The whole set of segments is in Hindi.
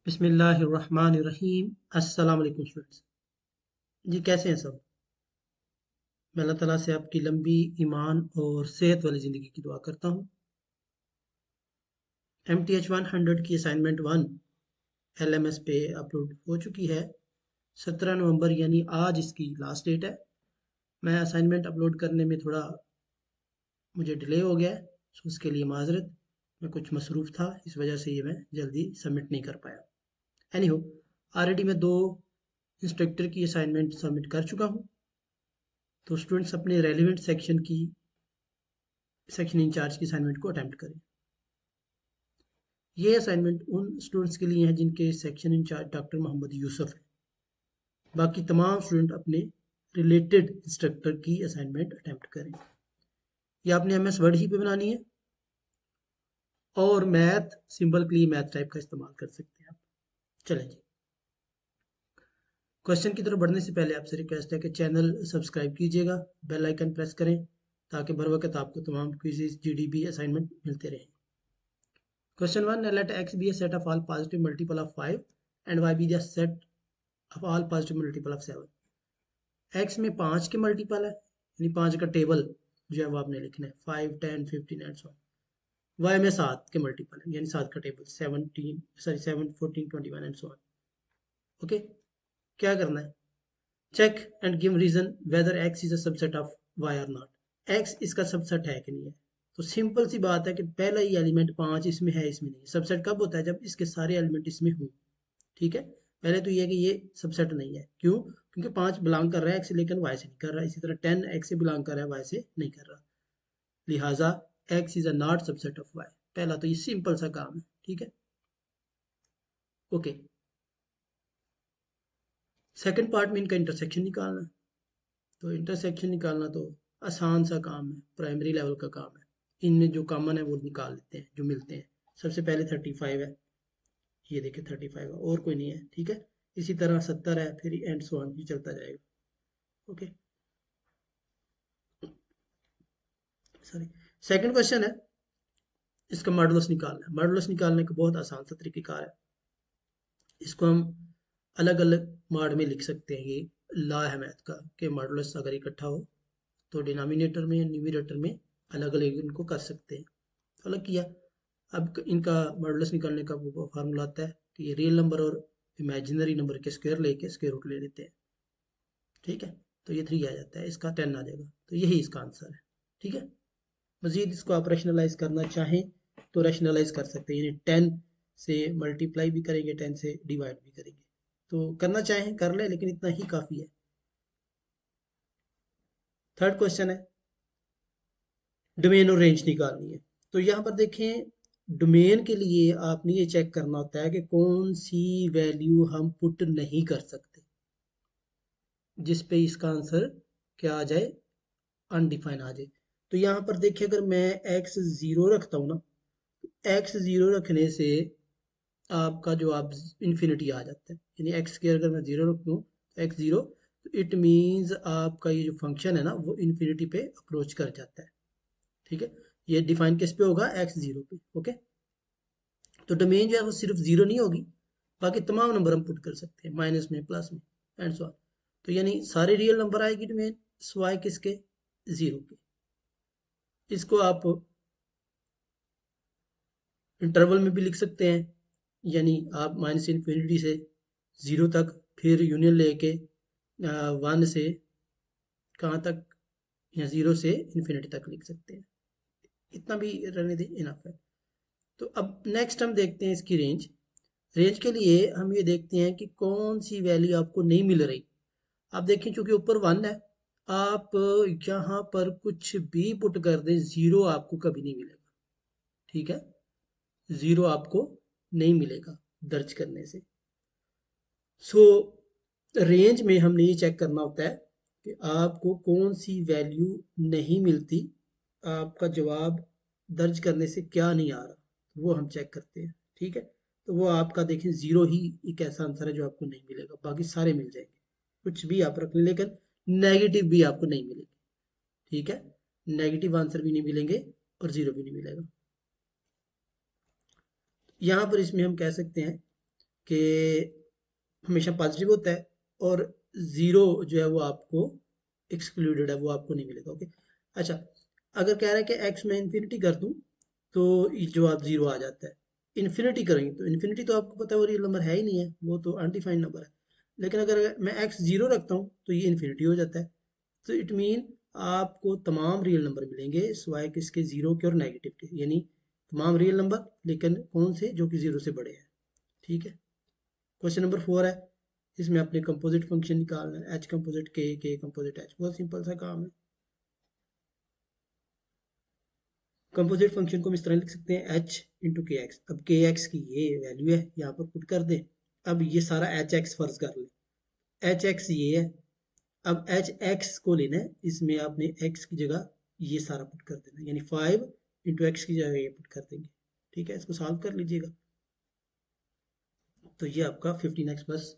बिस्मिल्लाहिर्रहमानिर्रहीम। अस्सलाम वालेकुम स्टूडेंट्स। जी कैसे हैं सब? मैं अल्लाह ताला से आपकी लंबी ईमान और सेहत वाली ज़िंदगी की दुआ करता हूँ। MTH 100 की असाइनमेंट 1 LMS पे अपलोड हो चुकी है। 17 नवंबर यानी आज इसकी लास्ट डेट है। मैं असाइनमेंट अपलोड करने में थोड़ा मुझे डिले हो गया है, सो उसके लिए माजरत। मैं कुछ मसरूफ़ था, इस वजह से ये मैं जल्दी सबमिट नहीं कर पाया। एनीहो, ऑलरेडी मैं 2 इंस्ट्रक्टर की असाइनमेंट सबमिट कर चुका हूँ। तो स्टूडेंट्स अपने रेलिवेंट सेक्शन इंचार्ज की असाइनमेंट को अटेम्प्ट करें। ये असाइनमेंट उन स्टूडेंट्स के लिए है जिनके section incharge doctor Mohammed Yusuf है। बाकी तमाम स्टूडेंट अपने रिलेटेड इंस्ट्रक्टर की असाइनमेंट अटेम्प्ट करें। ये आपने MS वर्ड ही पे बनानी है और मैथ सिंबल के लिए मैथ टाइप का इस्तेमाल कर सकते हैं आप। चलें जी, क्वेश्चन की तरफ बढ़ने से पहले आपसे रिक्वेस्ट है कि चैनल सब्सक्राइब कीजिएगा, बेल आइकन प्रेस करें ताकि बर वक्त आपको तमाम क्विज़ GDB असाइनमेंट मिलते रहें। Question 1. Let x be a set of all positive multiple of 5 and y be the set of all positive multiple of 7. x में 5 के मल्टीपल है, यानी 5 का टेबल जो है वो आपने लिखना है, 5, 10, 15 एंड सो ऑन। y में 7 के मल्टीपल है, यानी 7 का table 7, 14, 21 and so on. Okay, क्या करना है? Check and give reason whether x is a subset of y और नॉट। x इसका सबसेट है कि नहीं है? तो सिंपल सी बात है कि पहला ही एलिमेंट 5 इसमें है, इसमें नहीं। सबसेट कब होता है? जब इसके सारे एलिमेंट इसमें हों। ठीक है, पहले तो ये है कि ये सबसेट नहीं है। क्यों? क्योंकि 5 बिलोंग कर रहा है एक्स से, लेकिन वाई से नहीं कर रहा। इसी तरह 10 एक्स से बिलोंग कर रहा है, वाई से नहीं कर रहा। लिहाजा X is a not subset of Y. पहला तो ये सिंपल सा काम है। ठीक है, ओके। सेकंड पार्ट में इनका इंटरसेक्शन निकालना है। तो इंटरसेक्शन निकालना तो आसान सा काम है, प्राइमरी लेवल का काम है। इनमें जो कॉमन है वो निकाल लेते हैं, जो मिलते हैं। सबसे पहले 35 है, ये देखिए 35 है, और कोई नहीं है। ठीक है, इसी तरह 70 है, फिर एंड सो ऑन, ये चलता जाएगा। Okay, sorry. सेकंड क्वेश्चन है, इसका मॉडुलस निकालना है। मॉडुलस निकालने का बहुत आसान सा तरीक़ेकार है। इसको हम अलग अलग मॉड में लिख सकते हैं। ये लॉ है मैथ का कि मॉडुलस अगर इकट्ठा हो तो डिनोमिनेटर में या न्यूमरेटर में अलग अलग इनको कर सकते हैं। तो अलग किया। अब इनका मॉडुलस निकालने का वो फार्मूला आता है कि ये रियल नंबर और इमेजिनरी नंबर के स्क्वायर लेके स्क्वायर रूट ले लेते हैं। ठीक है, तो ये 3 आ जाता है, इसका 10 आ जाएगा। तो यही इसका आंसर है। ठीक है, मजीद इसको आप रैशनलाइज करना चाहें तो रैशनलाइज कर सकते हैं, यानी 10 से मल्टीप्लाई भी करेंगे, 10 से डिवाइड भी करेंगे। तो करना चाहें कर ले, लेकिन इतना ही काफ़ी है। थर्ड क्वेश्चन है, डोमेन और रेंज निकालनी है। तो यहाँ पर देखें, डोमेन के लिए आपने ये चेक करना होता है कि कौन सी वैल्यू हम पुट नहीं कर सकते, जिस पे इसका आंसर क्या आ जाए, अनडिफाइन आ जाए। तो यहाँ पर देखिए, अगर मैं एक्स ज़ीरो रखता हूँ ना, एक्स ज़ीरो रखने से आपका जवाब इन्फिनिटी आ जाता है। यानी एक्स की अगर मैं ज़ीरो रख दूँ, एक्स ज़ीरो, तो इट मीन्स आपका ये जो फंक्शन है ना वो इन्फिनिटी पे अप्रोच कर जाता है। ठीक है, ये डिफाइन किस पे होगा? एक्स ज़ीरो पे। ओके, तो डोमेन जो है वो सिर्फ ज़ीरो नहीं होगी, बाकी तमाम नंबर हम पुट कर सकते हैं, माइनस में, प्लस में एंड सो ऑन। तो यानी सारे रियल नंबर आएगी डोमेन, स्वाय किसके? ज़ीरो के। इसको आप इंटरवल में भी लिख सकते हैं, यानी आप माइनस इन्फिनिटी से ज़ीरो तक, फिर यूनियन लेके 1 से कहाँ तक, या ज़ीरो से इन्फिनिटी तक लिख सकते हैं। इतना भी रहने दें, इनफ है। तो अब नेक्स्ट हम देखते हैं इसकी रेंज। रेंज के लिए हम ये देखते हैं कि कौन सी वैल्यू आपको नहीं मिल रही। आप देखें, चूंकि ऊपर 1 है, आप यहाँ पर कुछ भी पुट कर दें, ज़ीरो आपको कभी नहीं मिलेगा। ठीक है, ज़ीरो आपको नहीं मिलेगा दर्ज करने से। सो रेंज में हमने ये चेक करना होता है कि आपको कौन सी वैल्यू नहीं मिलती, आपका जवाब दर्ज करने से क्या नहीं आ रहा, वो हम चेक करते हैं। ठीक है, तो वो आपका देखें, ज़ीरो ही एक ऐसा आंसर है जो आपको नहीं मिलेगा, बाकी सारे मिल जाएंगे। कुछ भी आप रख लें, लेकिन नेगेटिव भी आपको नहीं मिलेगी। ठीक है, नेगेटिव आंसर भी नहीं मिलेंगे और ज़ीरो भी नहीं मिलेगा। यहाँ पर इसमें हम कह सकते हैं कि हमेशा पॉजिटिव होता है, और ज़ीरो जो है वो आपको एक्सक्लूडेड है, वो आपको नहीं मिलेगा। ओके, अच्छा, अगर कह रहा है कि एक्स में इन्फिनिटी कर दूं तो ये जो आप ज़ीरो आ जाता है। इन्फिनिटी करेंगे तो इन्फिनिटी तो आपको पता है वो रियल नंबर है ही नहीं है, वो तो अनडिफाइंड नंबर है। लेकिन अगर मैं एक्स ज़ीरो रखता हूँ तो ये इन्फिनिटी हो जाता है। तो इट मीन आपको तमाम रियल नंबर मिलेंगे सिवाय किसके, ज़ीरो के और नेगेटिव के, यानी तमाम रियल नंबर, लेकिन कौन से, जो कि ज़ीरो से बड़े हैं। ठीक है। क्वेश्चन नंबर 4 है, इसमें आपने कंपोजिट फंक्शन निकालना है, एच कंपोजिट के कंपोजिट एच, बहुत सिंपल सा काम है। कंपोजिट फंक्शन को हम इस तरह लिख सकते हैं, एच इंटू के एक्स। अब के एक्स की ये वैल्यू है, यहाँ पर पुट कर दें। अब ये सारा एच एक्स फर्ज कर लें, एच एक्स ये है। अब एच एक्स को लेना है, इसमें आपने एक्स की जगह ये सारा पुट कर देना, यानी 5 इंटू एक्स की जगह ये पुट कर देंगे। ठीक है, इसको सॉल्व कर लीजिएगा, तो ये आपका 15x प्लस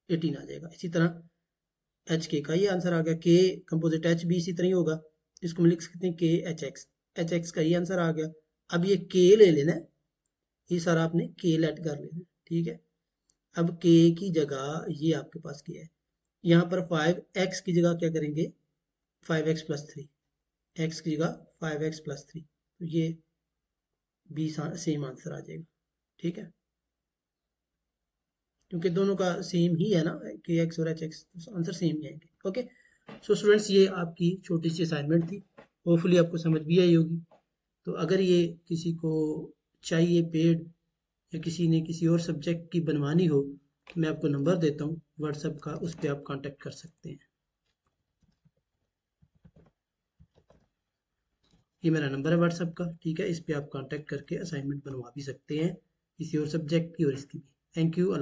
18 आ जाएगा। इसी तरह एच के का ये आंसर आ गया, के कंपोजिट एच भी इसी तरह ही होगा, इसको हम लिख सकते हैं के एच एक्स का ये आंसर आ गया। अब ये के ले लेना है, ये सारा आपने के लेट कर लेना है। ठीक है, अब के की जगह ये आपके पास के है, यहाँ पर 5x की जगह क्या करेंगे, 5x प्लस 3, एक्स की जगह 5x प्लस 3, तो ये भी सेम आंसर आ जाएगा। ठीक है, क्योंकि दोनों का सेम ही है ना, के एक्स और एच एक्स, आंसर सेम ही आएंगे। ओके, सो स्टूडेंट्स, ये आपकी छोटी सी असाइनमेंट थी, होपफुली आपको समझ भी आई होगी। तो अगर ये किसी को चाहिए पेड, या किसी ने किसी और सब्जेक्ट की बनवानी हो, तो मैं आपको नंबर देता हूँ व्हाट्सएप का, उस पर आप कांटेक्ट कर सकते हैं। ये मेरा नंबर है व्हाट्सएप का। ठीक है, इस पर आप कांटेक्ट करके असाइनमेंट बनवा भी सकते हैं, किसी और सब्जेक्ट की और इसकी भी। Thank you. अल्लाह।